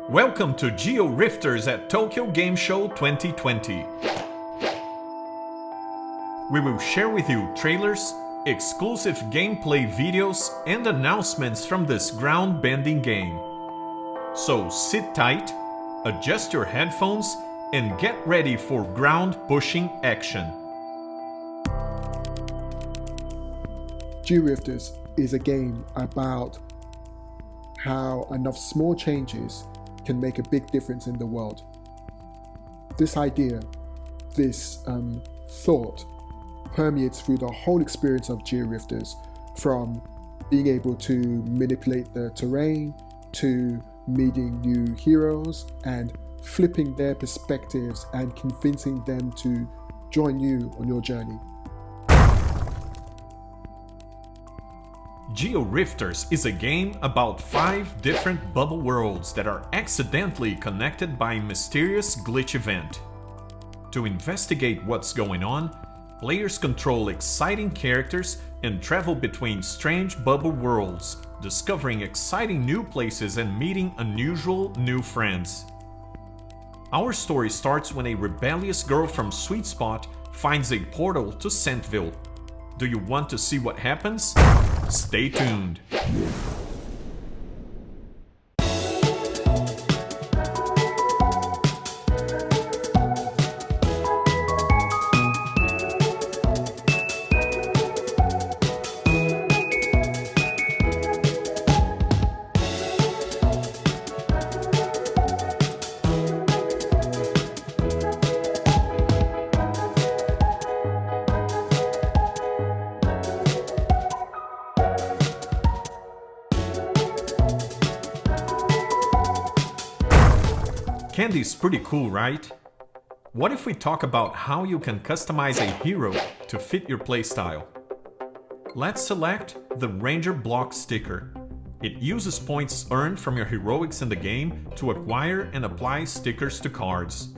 Welcome to Georifters at Tokyo Game Show 2020. We will share with you trailers, exclusive gameplay videos, and announcements from this ground-bending game. So sit tight, adjust your headphones, and get ready for ground-pushing action. Georifters is a game about how enough small changes can make a big difference in the world. This idea, this thought permeates through the whole experience of Georifters, from being able to manipulate the terrain to meeting new heroes and flipping their perspectives and convincing them to join you on your journey. Georifters is a game about 5 different bubble worlds that are accidentally connected by a mysterious glitch event. To investigate what's going on, players control exciting characters and travel between strange bubble worlds, discovering exciting new places and meeting unusual new friends. Our story starts when a rebellious girl from Sweet Spot finds a portal to Centville. Do you want to see what happens? Stay tuned. Candy's pretty cool, right? What if we talk about how you can customize a hero to fit your playstyle? Let's select the Ranger Block sticker. It uses points earned from your heroics in the game to acquire and apply stickers to cards.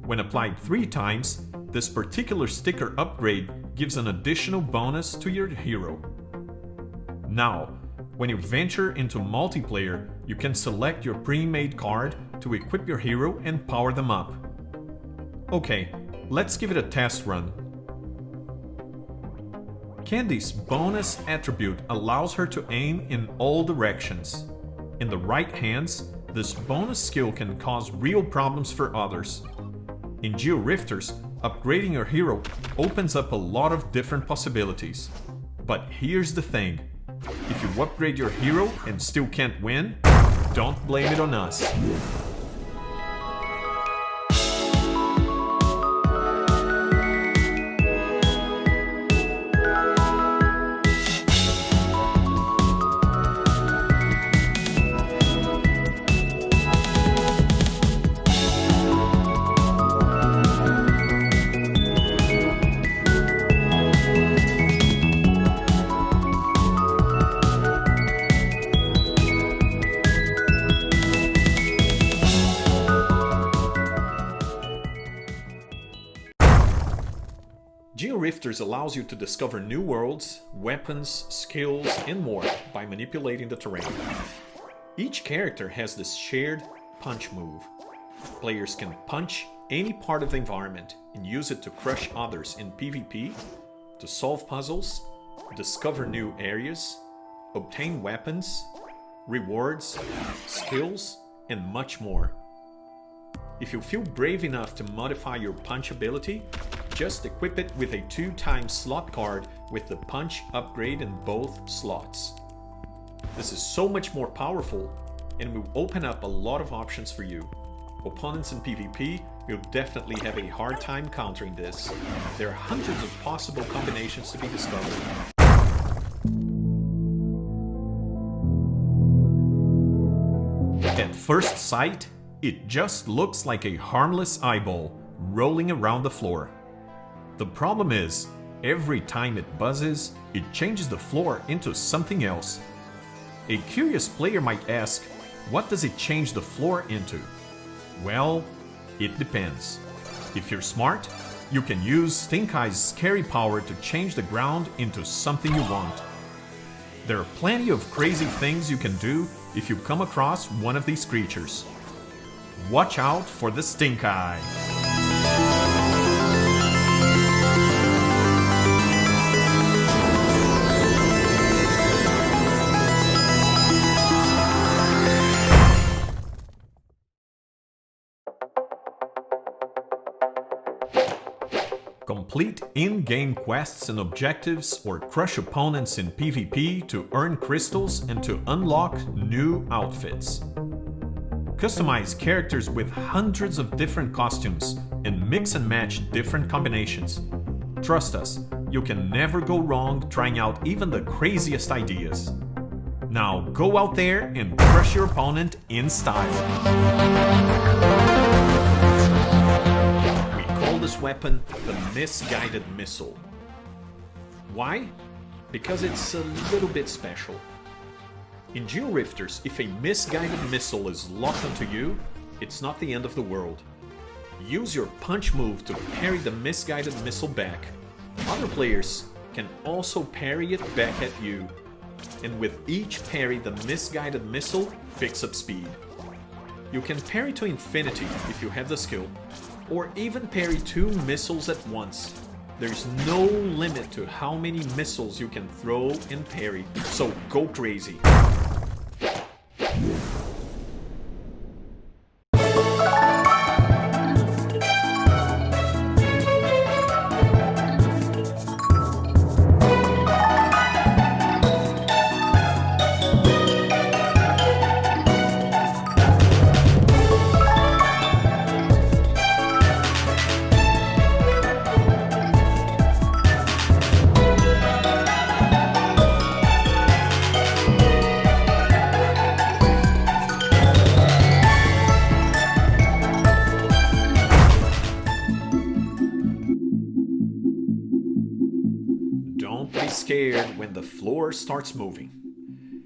When applied 3 times, this particular sticker upgrade gives an additional bonus to your hero. Now, when you venture into multiplayer, you can select your pre-made card to equip your hero and power them up. Okay, let's give it a test run. Candy's bonus attribute allows her to aim in all directions. In the right hands, this bonus skill can cause real problems for others. In Georifters, upgrading your hero opens up a lot of different possibilities. But here's the thing. If you upgrade your hero and still can't win, don't blame it on us. Georifters allows you to discover new worlds, weapons, skills, and more by manipulating the terrain. Each character has this shared punch move. Players can punch any part of the environment and use it to crush others in PvP, to solve puzzles, discover new areas, obtain weapons, rewards, skills, and much more. If you feel brave enough to modify your punch ability, just equip it with a 2x slot card with the punch upgrade in both slots. This is so much more powerful and will open up a lot of options for you. Opponents in PvP will definitely have a hard time countering this. There are hundreds of possible combinations to be discovered. At first sight, it just looks like a harmless eyeball rolling around the floor. The problem is, every time it buzzes, it changes the floor into something else. A curious player might ask, what does it change the floor into? Well, it depends. If you're smart, you can use Stink Eye's scary power to change the ground into something you want. There are plenty of crazy things you can do if you come across one of these creatures. watch out for the stink eye. Complete in-game quests and objectives or crush opponents in PvP to earn crystals and to unlock new outfits. Customize characters with hundreds of different costumes and mix and match different combinations. Trust us, you can never go wrong trying out even the craziest ideas. Now go out there and crush your opponent in style. This weapon the misguided missile. Why? Because it's a little bit special. In Georifters, if a misguided missile is locked onto you, it's not the end of the world. Use your punch move to parry the misguided missile back. Other players can also parry it back at you. And with each parry, the misguided missile picks up speed. You can parry to infinity if you have the skill, or even parry 2 missiles at once. There's no limit to how many missiles you can throw and parry, so go crazy. Don't be scared when the floor starts moving.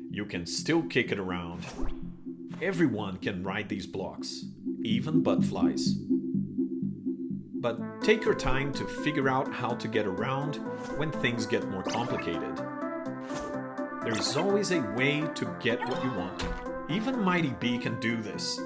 You can still kick it around. Everyone can ride these blocks, even buttflies. But take your time to figure out how to get around when things get more complicated. There is always a way to get what you want. Even Mighty B can do this.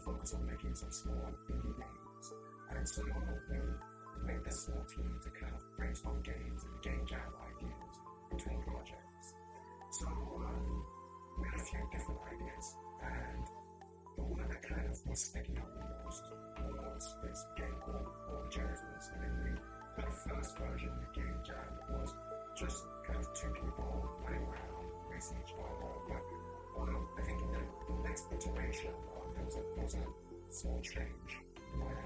focus on making some small indie games. And so we made this small team to kind of brainstorm games and game jam ideas between projects. So we had a few different ideas, and the one that kind of was sticking out the most was this game called Georifters. I mean, the first version of the game jam was just kind of two people playing around, racing each other, but I think in the next iteration, there was a small change where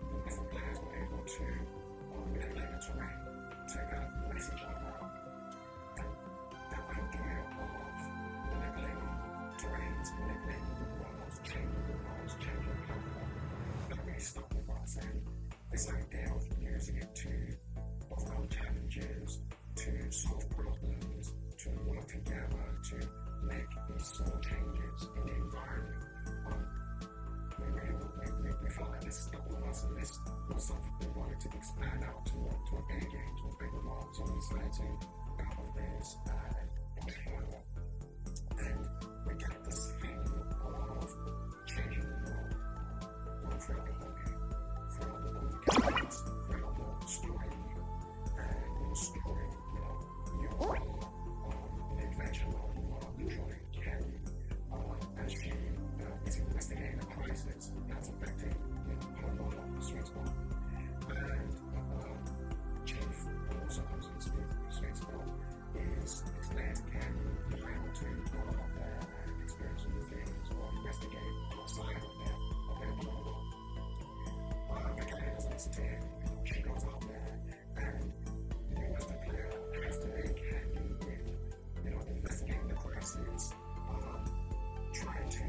the different players were able to manipulate the terrain to kind of race each other out. And the idea of stuck with us, and this idea of using it to overcome challenges, to solve problems, to work together, to make these small changes in the environment. We felt like this stuck with us, and this was something we wanted to expand out to a bigger game, to a bigger world. So we decided to go with this further. And we kept this thing of changing the world throughout the whole game, throughout the whole mechanics, throughout the story, and in the story, you're an adventure world, you are enjoying Kenny as she is investigating a crisis that's affecting her mother, Sweet Spot. And Chief, also comes into Sweet Spot, is explaining to Kenny how to go out there and experience new things or investigate outside of their mother. But Kenny doesn't listen to him. She goes out there, and you as the player have to make Kenny in investigating the crisis, trying to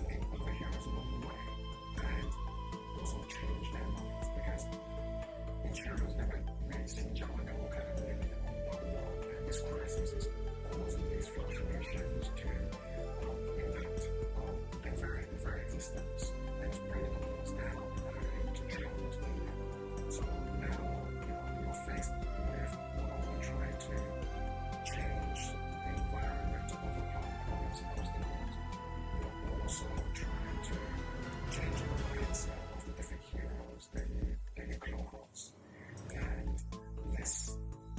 make other heroes along the way, and also change their minds, because each hero has never really seen each other, they're all kind of living in their own world, and this crisis is causing these fluctuations to impact their very existence, and it's bringing them almost down, and they're able to travel to the end. So now you're faced with not only trying to change the environment to overcome problems and obstacles, you're also trying to change the mindset of the different heroes that you come across. And this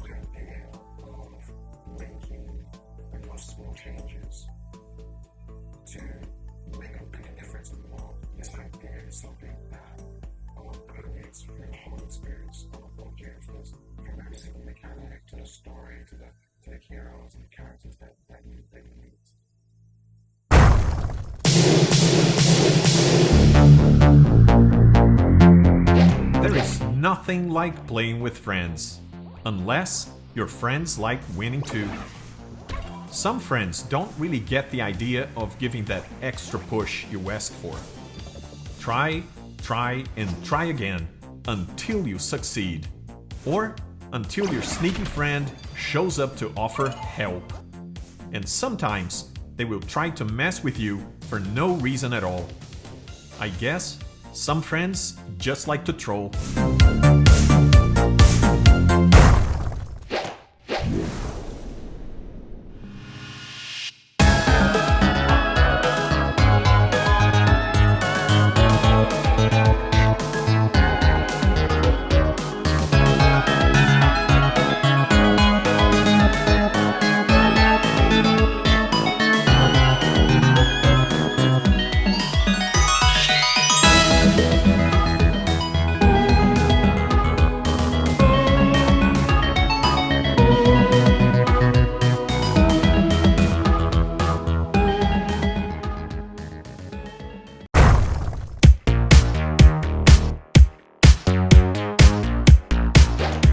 idea of making enough small changes to make a bigger difference in the world, this idea is something that permeates through the whole experience of Georifters, from every single mechanic to the story to the heroes and the characters that you meet. There is nothing like playing with friends, unless your friends like winning too. Some friends don't really get the idea of giving that extra push you ask for. Try, and try again until you succeed, or until your sneaky friend shows up to offer help. And sometimes they will try to mess with you for no reason at all. I guess some friends just like to troll.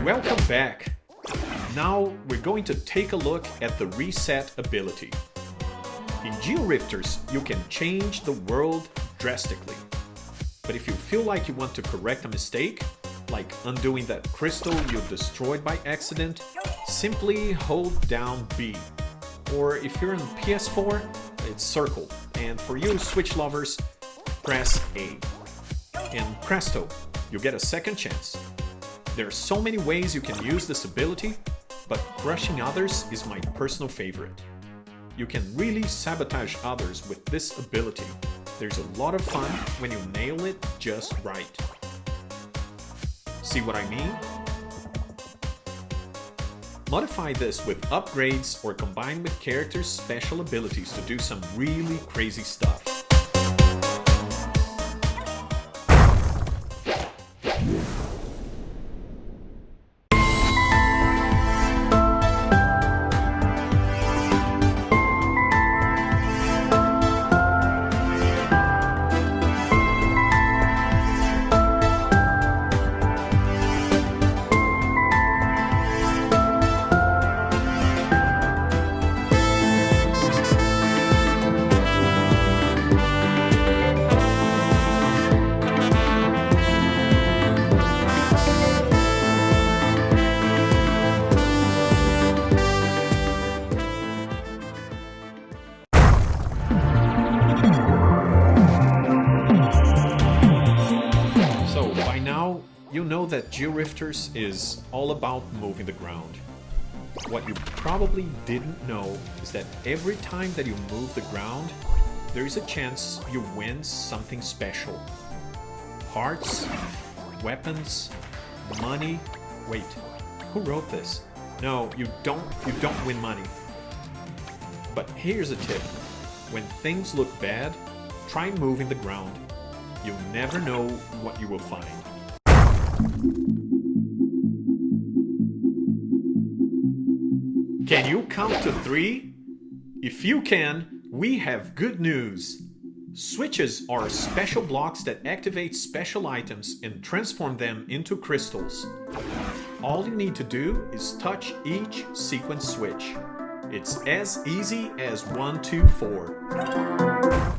Welcome back. Now we're going to take a look at the reset ability. In Georifters, you can change the world drastically. But if you feel like you want to correct a mistake, like undoing that crystal you destroyed by accident, simply hold down B. Or if you're on PS4, it's circle. And for you Switch lovers, press A. And presto, you get a second chance. There are so many ways you can use this ability, but crushing others is my personal favorite. You can really sabotage others with this ability. There's a lot of fun when you nail it just right. See what I mean? Modify this with upgrades or combine with characters' special abilities to do some really crazy stuff. that Georifters is all about moving the ground. What you probably didn't know is that every time that you move the ground, there is a chance you win something special. Hearts, weapons, money. Wait, who wrote this? No, you don't win money. But here's a tip. When things look bad, try moving the ground. You'll never know what you will find. Can you count to 3? If you can, we have good news. Switches are special blocks that activate special items and transform them into crystals. All you need to do is touch each sequence switch. It's as easy as 1, 2, 4.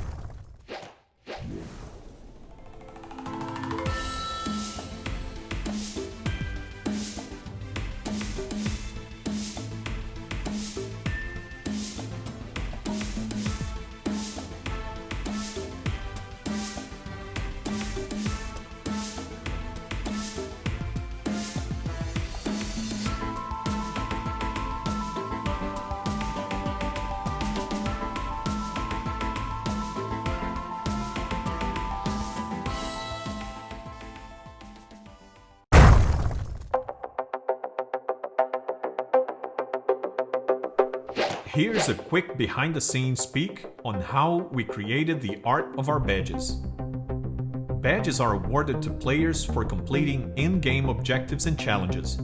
Here's a quick behind-the-scenes peek on how we created the art of our badges. Badges are awarded to players for completing in-game objectives and challenges.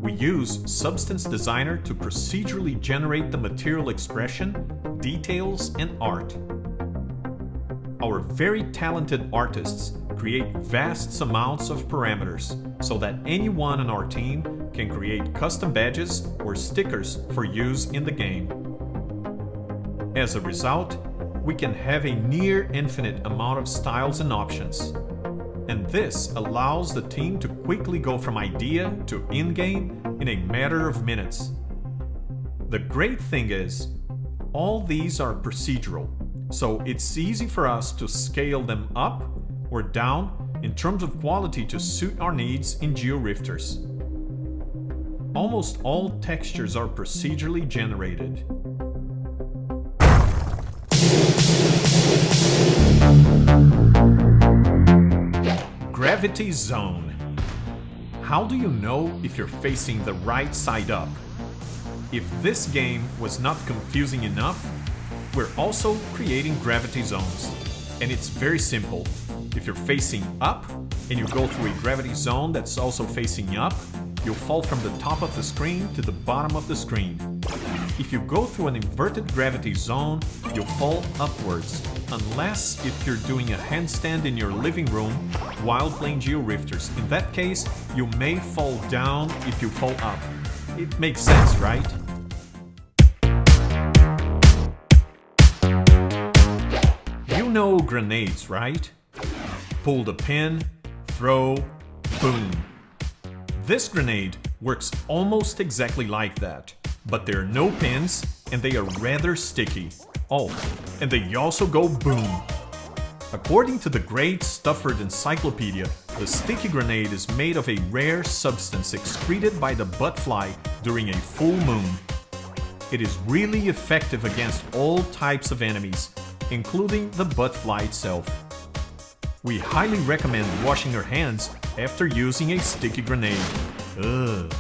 We use Substance Designer to procedurally generate the material expression, details, and art. Our very talented artists create vast amounts of parameters so that anyone on our team can create custom badges or stickers for use in the game. As a result, we can have a near infinite amount of styles and options. And this allows the team to quickly go from idea to in-game in a matter of minutes. The great thing is, all these are procedural, so it's easy for us to scale them up or down in terms of quality to suit our needs in Georifters. Almost all textures are procedurally generated. Gravity Zone. How do you know if you're facing the right side up? If this game was not confusing enough, we're also creating gravity zones. And it's very simple. If you're facing up and you go through a gravity zone that's also facing up, you'll fall from the top of the screen to the bottom of the screen. If you go through an inverted gravity zone, you'll fall upwards, unless if you're doing a handstand in your living room while playing Georifters. In that case, you may fall down if you fall up. It makes sense, right? You know grenades, right? Pull the pin, throw, boom. This grenade works almost exactly like that, but there are no pins and they are rather sticky. Oh, and they also go boom. According to the Great Stafford Encyclopedia, the sticky grenade is made of a rare substance excreted by the buttfly during a full moon. It is really effective against all types of enemies, including the buttfly itself. We highly recommend washing your hands after using a sticky grenade. Ugh.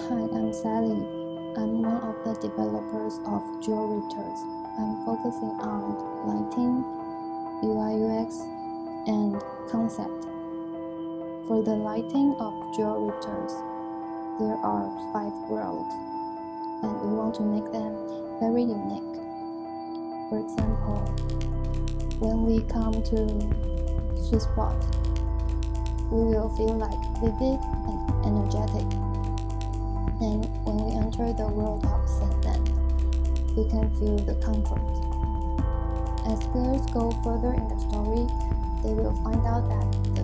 Hi, I'm Sally. I'm one of the developers of Georifters. I'm focusing on lighting, UI/UX, and concept. For the lighting of Georifters, there are 5 worlds, and we want to make them very unique. For example, when we come to sweet spot, we will feel like vivid and energetic. And when we enter the world of Sandland, we can feel the comfort. As players go further in the story, they will find out that the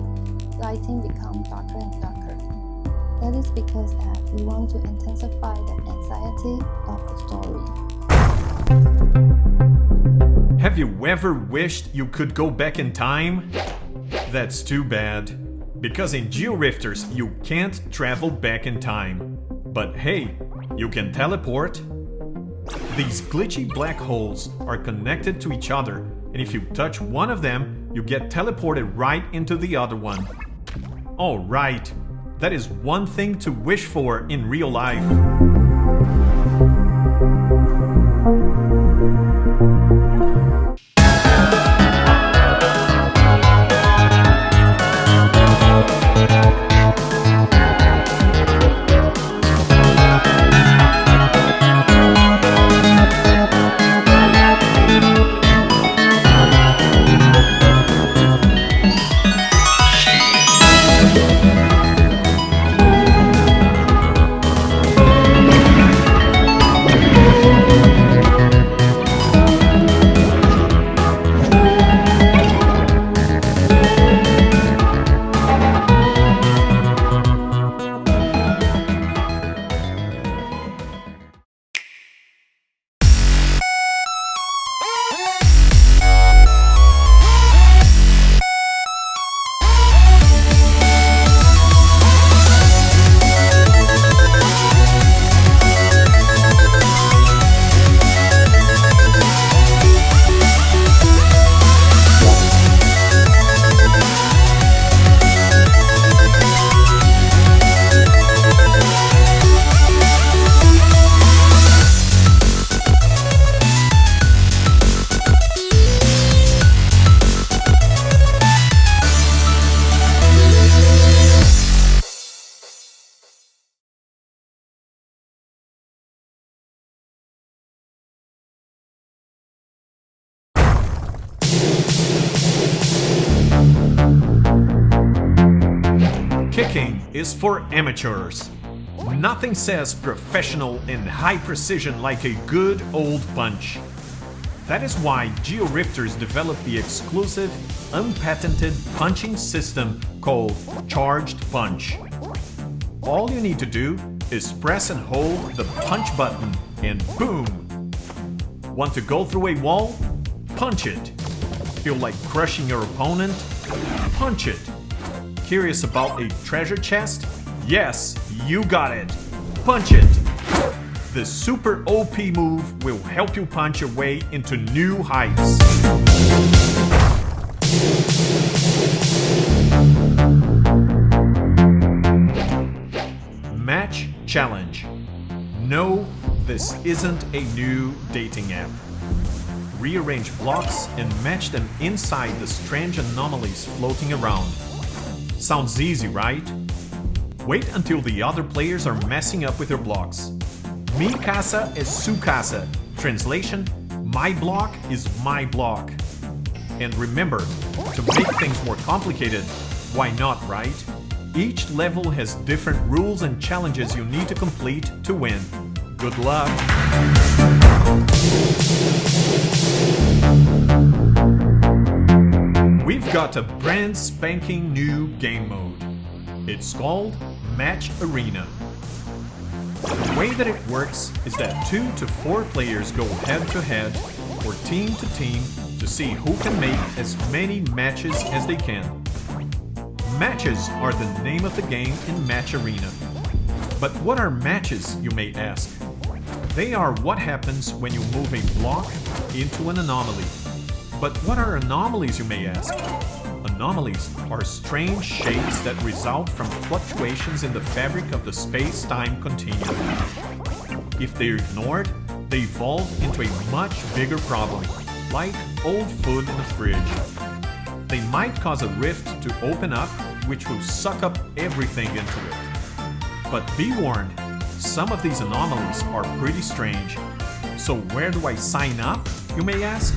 lighting becomes darker and darker. That is because that we want to intensify the anxiety of the story. Have you ever wished you could go back in time? That's too bad. Because in Georifters, you can't travel back in time. But hey, you can teleport. These glitchy black holes are connected to each other, and if you touch one of them, you get teleported right into the other one. Alright, that is one thing to wish for in real life. Kicking is for amateurs. Nothing says professional and high precision like a good old punch. That is why Georifters developed the exclusive, unpatented punching system called Charged Punch. All you need to do is press and hold the punch button and boom! Want to go through a wall? Punch it. Feel like crushing your opponent? Punch it. Curious about a treasure chest? Yes, you got it. Punch it. This super OP move will help you punch your way into new heights. Match challenge. No, this isn't a new dating app. Rearrange blocks and match them inside the strange anomalies floating around. Sounds easy, right? Wait until the other players are messing up with your blocks. Mi casa es su casa. Translation, my block is my block. And remember, to make things more complicated, why not, right? Each level has different rules and challenges you need to complete to win. Good luck! We've got a brand spanking new game mode. It's called Match Arena. The way that it works is that 2 to 4 players go head to head or team to team to see who can make as many matches as they can. Matches are the name of the game in Match Arena. But what are matches, you may ask? They are what happens when you move a block into an anomaly. But what are anomalies, you may ask? Anomalies are strange shapes that result from fluctuations in the fabric of the space-time continuum. If they're ignored, they evolve into a much bigger problem, like old food in the fridge. They might cause a rift to open up, which will suck up everything into it. But be warned, some of these anomalies are pretty strange. So where do I sign up, you may ask?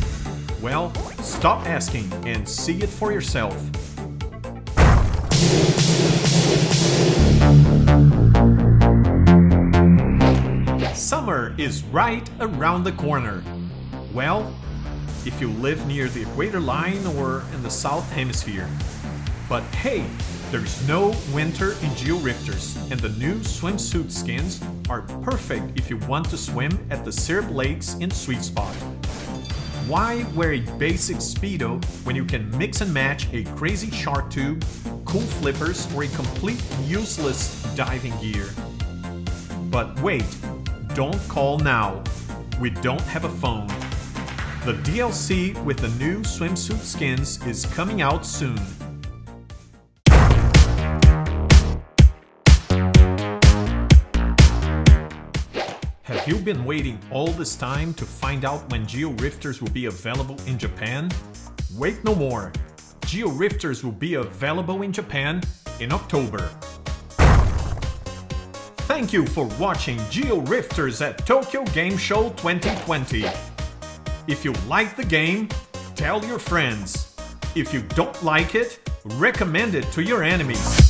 Well, stop asking and see it for yourself. Summer is right around the corner. Well, if you live near the equator line or in the south hemisphere. But hey, there's no winter in Georifters, and the new swimsuit skins are perfect if you want to swim at the syrup lakes in Sweet Spot. Why wear a basic Speedo when you can mix and match a crazy shark tube, cool flippers, or a complete useless diving gear? But wait, don't call now. We don't have a phone. The DLC with the new swimsuit skins is coming out soon. Have you been waiting all this time to find out when Georifters will be available in Japan? Wait no more. Georifters will be available in Japan in October. Thank you for watching Georifters at Tokyo Game Show 2020. If you like the game, tell your friends. If you don't like it, recommend it to your enemies.